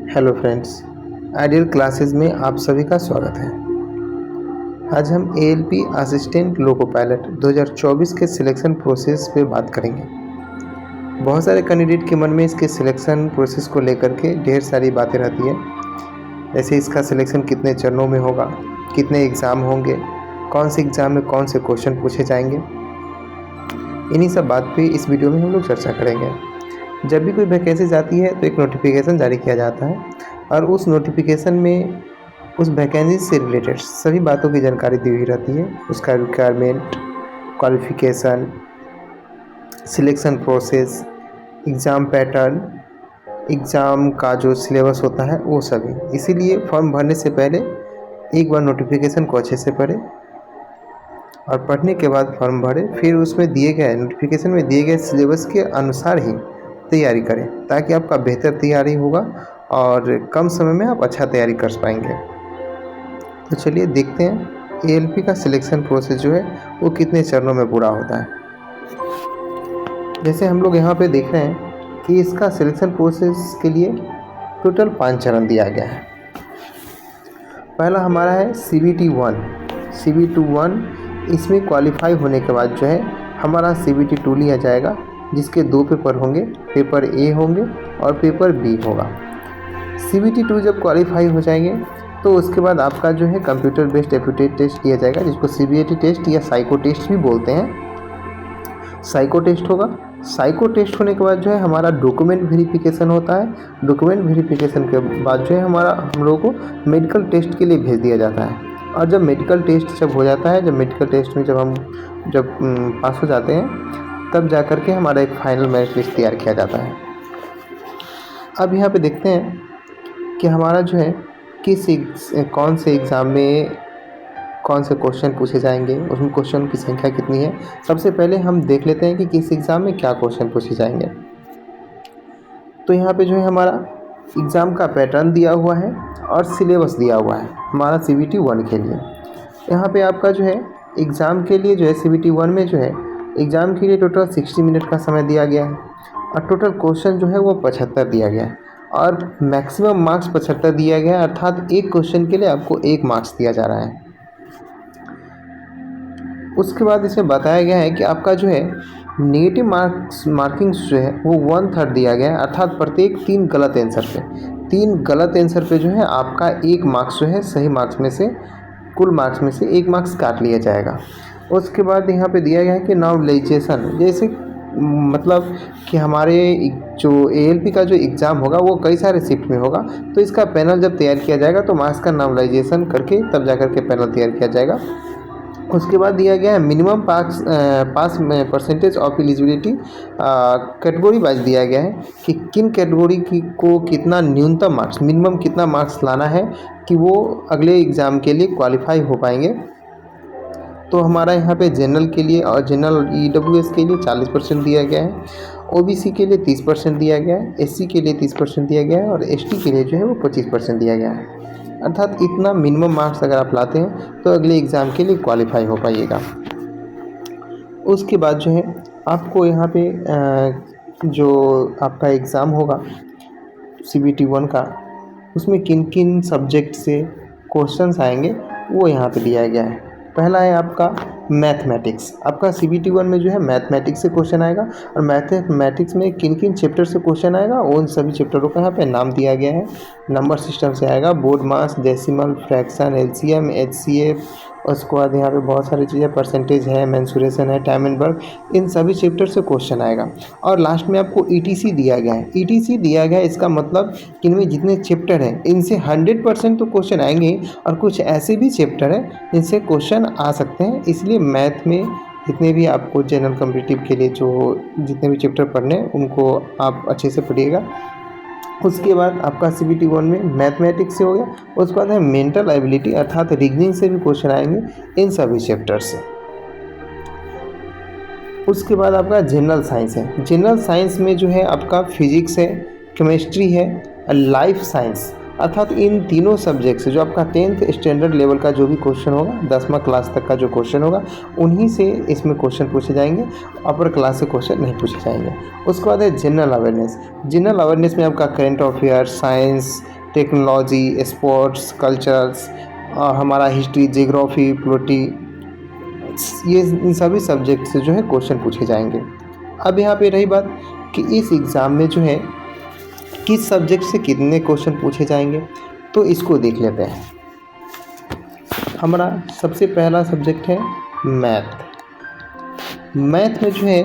Hello friends, ideal classes में आप सभी का स्वागत है। आज हम एएलपी असिस्टेंट लोको पायलट 2024 के सिलेक्शन प्रोसेस पे बात करेंगे। बहुत सारे कैंडिडेट के मन में इसके सिलेक्शन प्रोसेस को लेकर के ढेर सारी बातें रहती है, जैसे इसका सिलेक्शन कितने चरणों में होगा, कितने एग्ज़ाम होंगे, कौन से एग्ज़ाम में कौन से क्वेश्चन पूछे जाएंगे। इन्हीं सब बात पे इस वीडियो में हम लोग चर्चा करेंगे। जब भी कोई वैकेंसी आती है तो एक नोटिफिकेशन जारी किया जाता है और उस नोटिफिकेशन में उस वैकेंसी से रिलेटेड सभी बातों की जानकारी दी हुई रहती है। उसका requirement, qualification, selection process, exam pattern, exam का जो सिलेबस होता है वो सभी। इसीलिए फॉर्म भरने से पहले एक बार नोटिफिकेशन को अच्छे से पढ़ें और पढ़ने के बाद फॉर्म भरें। फिर उसमें दिए गए नोटिफिकेशन में दिए गए सिलेबस के अनुसार ही तैयारी करें, ताकि आपका बेहतर तैयारी होगा और कम समय में आप अच्छा तैयारी कर पाएंगे। तो चलिए देखते हैं एएलपी का सिलेक्शन प्रोसेस जो है वो कितने चरणों में पूरा होता है। जैसे हम लोग यहाँ पे देख रहे हैं कि इसका सिलेक्शन प्रोसेस के लिए टोटल 5 चरण दिया गया है। पहला हमारा है CBT 1। CBT 1 इसमें क्वालिफाई होने के बाद जो है हमारा CBT 2 लिया जाएगा, जिसके 2 पेपर होंगे, पेपर A होंगे और पेपर B होगा। CBT 2 जब क्वालिफाई हो जाएंगे तो उसके बाद आपका जो है कंप्यूटर बेस्ड एप्टीट्यूड टेस्ट लिया जाएगा, जिसको CBAT टेस्ट या साइको टेस्ट भी बोलते हैं। साइको टेस्ट होगा। साइको टेस्ट होने के बाद जो है हमारा डॉक्यूमेंट वेरिफिकेशन होता है। डॉक्यूमेंट वेरिफिकेशन के बाद जो है हम लोगों को मेडिकल टेस्ट के लिए भेज दिया जाता है। और जब मेडिकल टेस्ट जब हो जाता है, जब मेडिकल टेस्ट में जब पास हो जाते हैं, तब जा कर के हमारा एक फाइनल मेरिट लिस्ट तैयार किया जाता है। अब यहाँ पे देखते हैं कि हमारा जो है कौन से एग्ज़ाम में कौन से क्वेश्चन पूछे जाएंगे, उसमें क्वेश्चन की संख्या कितनी है। सबसे पहले हम देख लेते हैं कि किस एग्ज़ाम में क्या क्वेश्चन पूछे जाएंगे। तो यहाँ पे जो है हमारा एग्ज़ाम का पैटर्न दिया हुआ है और सिलेबस दिया हुआ है हमारा CBT 1 के लिए। यहाँ पे आपका जो है एग्ज़ाम के लिए जो है CBT 1 में जो है एग्ज़ाम के लिए टोटल 60 मिनट का समय दिया गया है और टोटल क्वेश्चन जो है वो 75 दिया गया है और मैक्सिमम मार्क्स 75 दिया गया है, अर्थात एक क्वेश्चन के लिए आपको 1 मार्क्स दिया जा रहा है। उसके बाद इसमें बताया गया है कि आपका जो है नेगेटिव मार्किंग्स जो है वो 1/3 दिया गया है, अर्थात प्रत्येक 3 गलत आंसर पे जो है आपका 1 मार्क्स जो है सही मार्क्स में से, कुल मार्क्स में से 1 मार्क्स काट लिया जाएगा। उसके बाद यहाँ पे दिया गया है कि नॉवलाइजेशन, जैसे मतलब कि हमारे जो एएलपी का जो एग्ज़ाम होगा वो कई सारे शिफ्ट में होगा, तो इसका पैनल जब तैयार किया जाएगा तो मार्क्स का नॉवलाइजेशन करके तब जा कर के पैनल तैयार किया जाएगा। उसके बाद दिया गया है minimum pass percentage of eligibility, category wise दिया गया है कि किन कैटेगरी को कितना न्यूनतम मार्क्स, मिनिमम कितना मार्क्स लाना है कि वो अगले एग्ज़ाम के लिए क्वालिफाई हो पाएंगे। तो हमारा यहाँ पे जनरल के लिए और जनरल EWS के लिए 40% दिया गया है, OBC के लिए 30% दिया गया है, SC के लिए 30% दिया गया है और ST के लिए जो है वो 25% दिया गया है। अर्थात इतना मिनिमम मार्क्स अगर आप लाते हैं तो अगले एग्ज़ाम के लिए क्वालिफाई हो पाइएगा। उसके बाद जो है आपको यहाँ पे जो आपका एग्ज़ाम होगा CBT 1 का, उसमें किन किन सब्जेक्ट से क्वेश्चंस आएंगे वो यहाँ पे दिया गया है। पहला है आपका मैथमेटिक्स। आपका CBT 1 में जो है मैथमेटिक्स से क्वेश्चन आएगा और मैथमेटिक्स में किन किन चैप्टर से क्वेश्चन आएगा उन सभी चैप्टरों का यहाँ पे नाम दिया गया है। नंबर सिस्टम से आएगा, बोर्ड मास, डेसिमल, फ्रैक्शन, LCM, HCF, उसके बाद यहाँ पे बहुत सारी चीज़ें, परसेंटेज है, मेंसुरेशन है, टाइम एंड वर्क, इन सभी चैप्टर से क्वेश्चन आएगा। और लास्ट में आपको ETC दिया गया है। ETC दिया गया है, इसका मतलब कि इनमें जितने चैप्टर हैं इनसे 100% तो क्वेश्चन आएंगे और कुछ ऐसे भी चैप्टर हैं जिनसे क्वेश्चन आ सकते हैं। इसलिए मैथ में जितने भी आपको जनरल कॉम्पिटिटिव के लिए जो जितने भी चैप्टर पढ़ने हैं उनको आप अच्छे से पढ़िएगा। उसके बाद आपका CBT 1 में मैथमेटिक्स से हो गया। उसके बाद है मेंटल एबिलिटी, अर्थात रीजनिंग से भी क्वेश्चन आएंगे इन सभी चैप्टर से। उसके बाद आपका जनरल साइंस है। जनरल साइंस में जो है आपका फिजिक्स है, केमिस्ट्री है, लाइफ साइंस, अर्थात इन तीनों सब्जेक्ट से जो आपका 10th स्टैंडर्ड लेवल का जो भी क्वेश्चन होगा, 10वां क्लास तक का जो क्वेश्चन होगा, उन्हीं से इसमें क्वेश्चन पूछे जाएंगे, अपर क्लास से क्वेश्चन नहीं पूछे जाएंगे। उसके बाद है जनरल अवेयरनेस। जनरल अवेयरनेस में आपका current affair, science, technology, sports, cultures और हमारा हिस्ट्री, जियोग्राफी, पॉलिटी, ये इन सभी सब्जेक्ट से जो है क्वेश्चन पूछे जाएंगे। अब यहाँ पे रही बात कि इस एग्ज़ाम में जो है किस सब्जेक्ट से कितने क्वेश्चन पूछे जाएंगे, तो इसको देख लेते हैं। हमारा सबसे पहला सब्जेक्ट है मैथ। मैथ में जो है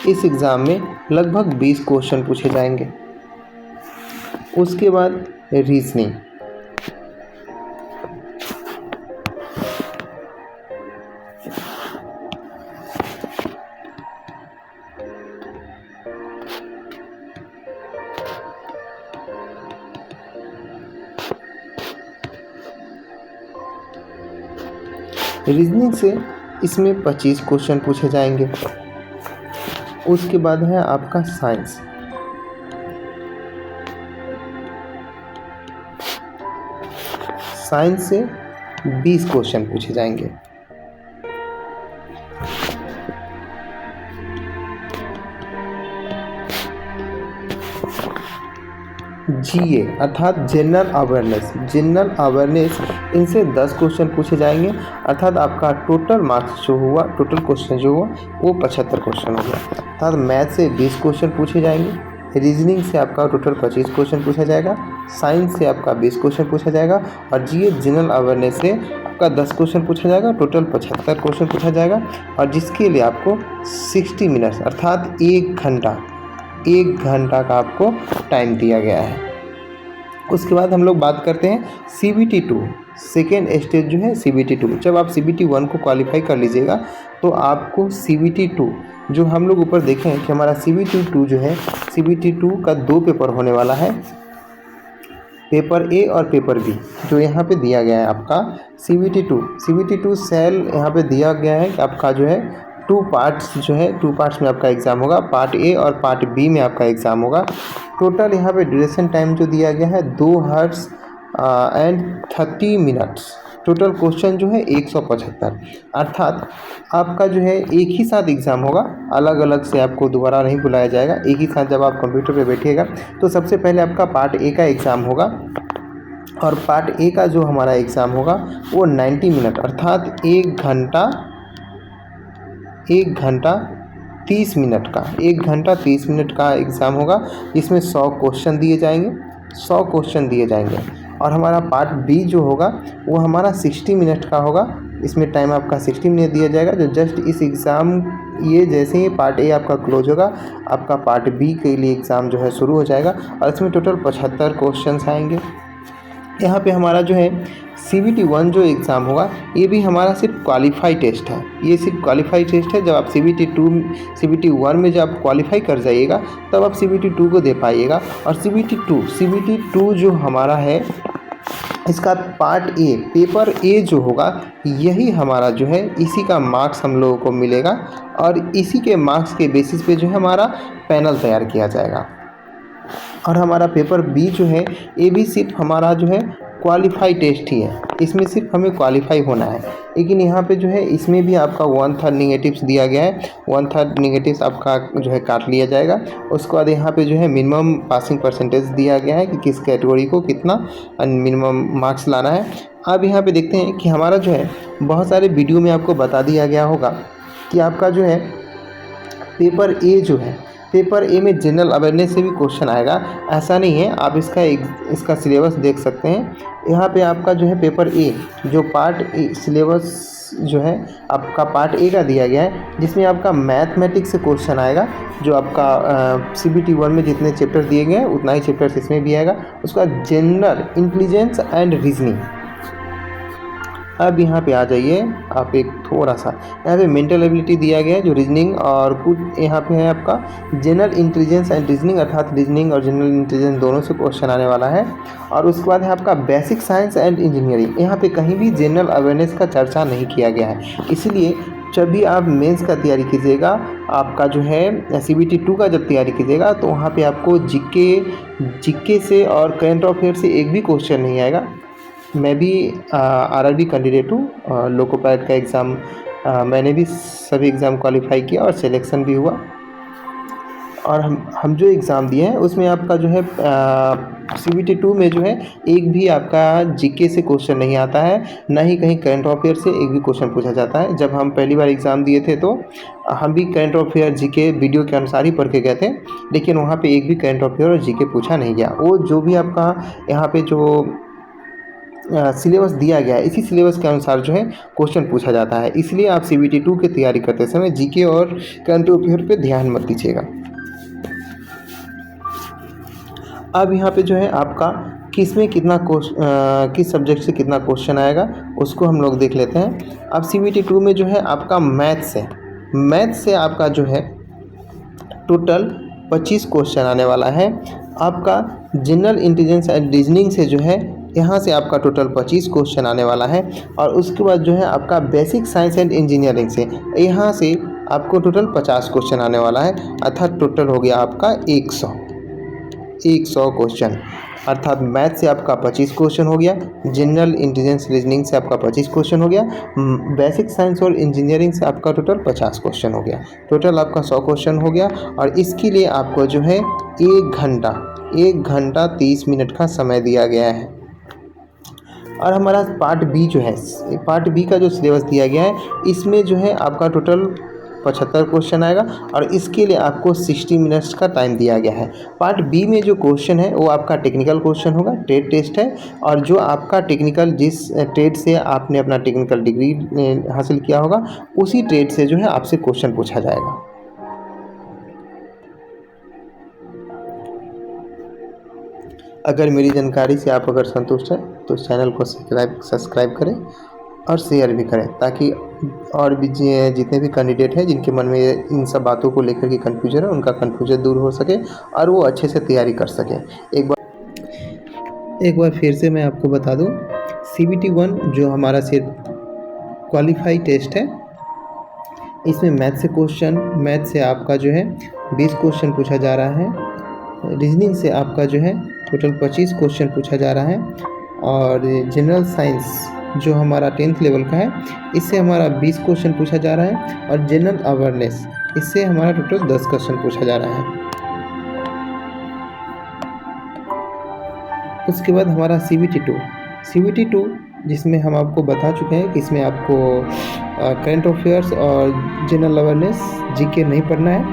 इस एग्ज़ाम में लगभग 20 क्वेश्चन पूछे जाएंगे। उसके बाद रीजनिंग, रीजनिंग से इसमें 25 क्वेश्चन पूछे जाएंगे। उसके बाद है आपका साइंस। साइंस से 20 क्वेश्चन पूछे जाएंगे। जीए अर्थात जनरल अवेयरनेस, इनसे 10 क्वेश्चन पूछे जाएंगे। अर्थात आपका टोटल मार्क्स जो हुआ, टोटल क्वेश्चन जो हुआ वो 75 क्वेश्चन हो गया। अर्थात मैथ से 20 क्वेश्चन पूछे जाएंगे, रीजनिंग से आपका टोटल 25 क्वेश्चन पूछा जाएगा, साइंस से आपका 20 क्वेश्चन पूछा जाएगा और जीए जनरल अवेयरनेस से आपका 10 क्वेश्चन पूछा जाएगा, टोटल 75 क्वेश्चन पूछा जाएगा। और जिसके लिए आपको 60 मिनट्स अर्थात 1 घंटा का आपको टाइम दिया गया है। उसके बाद हम लोग बात करते हैं CBT 2, सेकेंड स्टेज जो है CBT 2। जब आप CBT 1 को क्वालिफाई कर लीजिएगा तो आपको CBT 2, जो हम लोग ऊपर देखें कि हमारा CBT 2 जो है, CBT 2 का 2 पेपर होने वाला है, पेपर ए और पेपर बी, जो यहाँ पे दिया गया है आपका CBT 2 सेल यहाँ पे दिया गया है कि आपका जो है 2 पार्ट्स जो है, 2 पार्ट्स में आपका एग्ज़ाम होगा। पार्ट ए और पार्ट बी में आपका एग्ज़ाम होगा। टोटल यहाँ पे ड्यूरेशन टाइम जो दिया गया है 2 hours and 30 minutes. Total question जो है 175। अर्थात आपका जो है एक ही साथ एग्ज़ाम होगा, अलग अलग से आपको दोबारा नहीं बुलाया जाएगा। एक ही साथ जब आप कंप्यूटर पे बैठिएगा तो सबसे पहले आपका पार्ट ए का एग्ज़ाम होगा और पार्ट ए का जो हमारा एग्ज़ाम होगा वो 90 मिनट अर्थात 1 घंटा 30 मिनट का, 1 घंटा 30 मिनट का एग्ज़ाम होगा। इसमें 100 क्वेश्चन दिए जाएंगे और हमारा पार्ट बी जो होगा वो हमारा 60 मिनट का होगा। इसमें टाइम आपका 60 मिनट दिया जाएगा। जो जस्ट इस एग्ज़ाम, ये जैसे ही पार्ट ए आपका क्लोज होगा, आपका पार्ट बी के लिए एग्ज़ाम जो है शुरू हो जाएगा और इसमें टोटल 75 क्वेश्चन आएंगे। यहाँ पे हमारा जो है CBT 1 जो एग्ज़ाम होगा, ये भी हमारा सिर्फ क्वालिफाई टेस्ट है। ये सिर्फ क्वालिफाई टेस्ट है। जब आप CBT 1 में जब आप क्वालिफाई कर जाइएगा तब आप CBT 2 को दे पाइएगा। और CBT 2 जो हमारा है, इसका पार्ट ए, पेपर ए जो होगा, यही हमारा जो है, इसी का मार्क्स हम लोगों को मिलेगा और इसी के मार्क्स के बेसिस पे जो है हमारा पैनल तैयार किया जाएगा। और हमारा पेपर बी जो है, ये भी सिर्फ हमारा जो है क्वालिफाई टेस्ट ही है। इसमें सिर्फ हमें क्वालिफाई होना है। लेकिन यहाँ पे जो है इसमें भी आपका 1/3 नेगेटिव्स दिया गया है। 1/3 नेगेटिव्स आपका जो है काट लिया जाएगा। उसके बाद यहाँ पे जो है मिनिमम पासिंग परसेंटेज दिया गया है कि किस कैटेगरी को कितना मिनिमम मार्क्स लाना है। अब यहाँ पे देखते हैं कि हमारा जो है, बहुत सारे वीडियो में आपको बता दिया गया होगा कि आपका जो है पेपर ए जो है, पेपर ए में जनरल अवेयरनेस से भी क्वेश्चन आएगा। ऐसा नहीं है, आप इसका सिलेबस देख सकते हैं। यहाँ पे आपका जो है पेपर ए, जो पार्ट ए सिलेबस जो है आपका पार्ट ए का दिया गया है, जिसमें आपका मैथमेटिक्स से क्वेश्चन आएगा। जो आपका CBT 1 में जितने चैप्टर्स दिए गए हैं उतना ही चैप्टर्स इसमें भी आएगा। उसका जनरल इंटेलिजेंस एंड रीजनिंग। अब यहाँ पे आ जाइए आप, एक थोड़ा सा यहाँ पे मेंटल एबिलिटी दिया गया है जो रीजनिंग, और कुछ यहाँ पे है आपका जनरल इंटेलिजेंस एंड रीजनिंग, अर्थात रीजनिंग और जनरल इंटेलिजेंस दोनों से क्वेश्चन आने वाला है। और उसके बाद है आपका बेसिक साइंस एंड इंजीनियरिंग। यहाँ पे कहीं भी जनरल अवेयरनेस का चर्चा नहीं किया गया है, इसलिए जब भी आप मेंस का तैयारी कीजिएगा, आपका जो है CBT 2 का जब तैयारी कीजिएगा, तो वहाँ पे आपको जीके से और करंट अफेयर से एक भी क्वेश्चन नहीं आएगा। मैं भी RRB कैंडिडेट हूँ। लोको पायलट का एग्ज़ाम मैंने भी सभी एग्ज़ाम क्वालिफाई किया और सिलेक्शन भी हुआ। और हम जो एग्ज़ाम दिए हैं उसमें आपका जो है CBT 2 में जो है एक भी आपका जीके से क्वेश्चन नहीं आता है, ना ही कहीं करंट अफेयर से एक भी क्वेश्चन पूछा जाता है। जब हम पहली बार एग्ज़ाम दिए थे तो हम भी करंट अफेयर जीके वीडियो के अनुसार ही पढ़ के गए थे, लेकिन वहाँ पे एक भी करंट अफेयर और जीके पूछा नहीं गया। वो जो भी आपका यहाँ पे जो सिलेबस दिया गया है, इसी सिलेबस के अनुसार जो है क्वेश्चन पूछा जाता है। इसलिए आप CBT 2 की तैयारी करते समय जीके और करंट अफेयर पे ध्यान मत दीजिएगा। अब यहाँ पे जो है आपका किस में कितना किस सब्जेक्ट से कितना क्वेश्चन आएगा उसको हम लोग देख लेते हैं। अब CBT 2 में जो है आपका मैथ से आपका जो है टोटल 25 क्वेश्चन आने वाला है। आपका जनरल इंटेलिजेंस एंड रीजनिंग से जो है यहाँ से आपका टोटल 25 क्वेश्चन आने वाला है। और उसके बाद जो है आपका बेसिक साइंस एंड इंजीनियरिंग से यहाँ से आपको टोटल 50 क्वेश्चन आने वाला है, अर्थात टोटल हो गया आपका 100 क्वेश्चन। अर्थात मैथ से आपका 25 क्वेश्चन हो गया, जनरल इंटेलिजेंस रीजनिंग से आपका 25 क्वेश्चन हो गया, बेसिक साइंस और इंजीनियरिंग से आपका टोटल 50 क्वेश्चन हो गया। टोटल आपका 100 क्वेश्चन हो गया। और इसके लिए आपको जो है 1 घंटा 30 मिनट का समय दिया गया है। और हमारा पार्ट बी जो है, पार्ट बी का जो सिलेबस दिया गया है, इसमें जो है आपका टोटल 75 क्वेश्चन आएगा और इसके लिए आपको 60 मिनट्स का टाइम दिया गया है। पार्ट बी में जो क्वेश्चन है वो आपका टेक्निकल क्वेश्चन होगा, ट्रेड टेस्ट है। और जो आपका टेक्निकल, जिस ट्रेड से आपने अपना टेक्निकल डिग्री हासिल किया होगा, उसी ट्रेड से जो है आपसे क्वेश्चन पूछा जाएगा। अगर मेरी जानकारी से आप अगर संतुष्ट हैं तो चैनल को सब्सक्राइब करें और शेयर भी करें, ताकि और भी जितने भी कैंडिडेट हैं जिनके मन में इन सब बातों को लेकर के कन्फ्यूजन है, उनका कन्फ्यूजन दूर हो सके और वो अच्छे से तैयारी कर सकें। एक बार फिर से मैं आपको बता दूं, CBT 1 जो हमारा सिर्फ क्वालिफाई टेस्ट है, इसमें मैथ से आपका जो है 20 क्वेश्चन पूछा जा रहा है। रीजनिंग से आपका जो है टोटल 25 क्वेश्चन पूछा जा रहा है। और जनरल साइंस जो हमारा 10th लेवल का है, इससे हमारा 20 क्वेश्चन पूछा जा रहा है। और जनरल अवेयरनेस, इससे हमारा टोटल 10 क्वेश्चन पूछा जा रहा है। उसके बाद हमारा CBT 2 जिसमें हम आपको बता चुके हैं कि इसमें आपको करंट अफेयर्स और जनरल अवेयरनेस जीके नहीं पढ़ना है,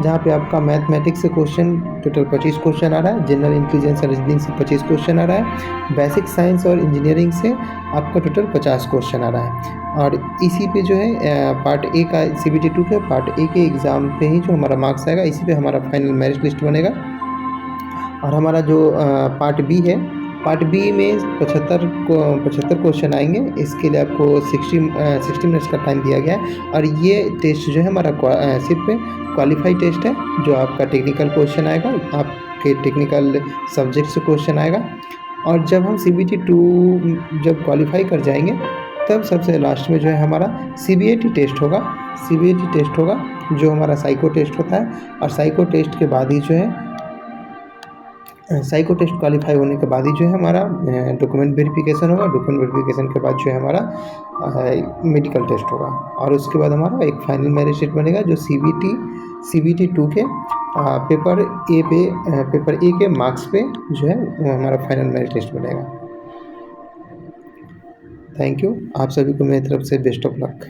जहाँ पे आपका मैथमेटिक्स से क्वेश्चन टोटल 25 क्वेश्चन आ रहा है, जनरल इंटेलिजेंस और रीजनिंग से 25 क्वेश्चन आ रहा है, बेसिक साइंस और इंजीनियरिंग से आपका टोटल 50 क्वेश्चन आ रहा है। और इसी पे जो है पार्ट ए का CBT 2 के पार्ट ए के एग्ज़ाम पे ही जो हमारा मार्क्स आएगा, इसी पे हमारा फाइनल मेरिट लिस्ट बनेगा। और हमारा जो पार्ट बी है, पार्ट बी में 75 क्वेश्चन आएंगे। इसके लिए आपको 60 मिनट्स का टाइम दिया गया है। और ये टेस्ट जो है हमारा सिर्फ क्वालिफाई टेस्ट है, जो आपका टेक्निकल क्वेश्चन आएगा, आपके टेक्निकल सब्जेक्ट से क्वेश्चन आएगा। और जब हम CBT 2 जब क्वालिफाई कर जाएंगे, तब सबसे लास्ट में जो है हमारा CBAT टेस्ट होगा, जो हमारा साइको टेस्ट होता है। और साइको टेस्ट के बाद ही जो है साइको टेस्ट क्वालिफाई होने के बाद ही जो है हमारा डॉक्यूमेंट वेरिफिकेशन होगा। डॉक्यूमेंट वेरिफिकेशन के बाद जो है हमारा मेडिकल टेस्ट होगा। और उसके बाद हमारा एक फाइनल मेरिट शीट बनेगा, जो CBT 2 के पेपर ए के मार्क्स पे जो है हमारा फाइनल मेरिट लिस्ट बनेगा। Thank you. आप सभी को मेरी तरफ से बेस्ट ऑफ लक।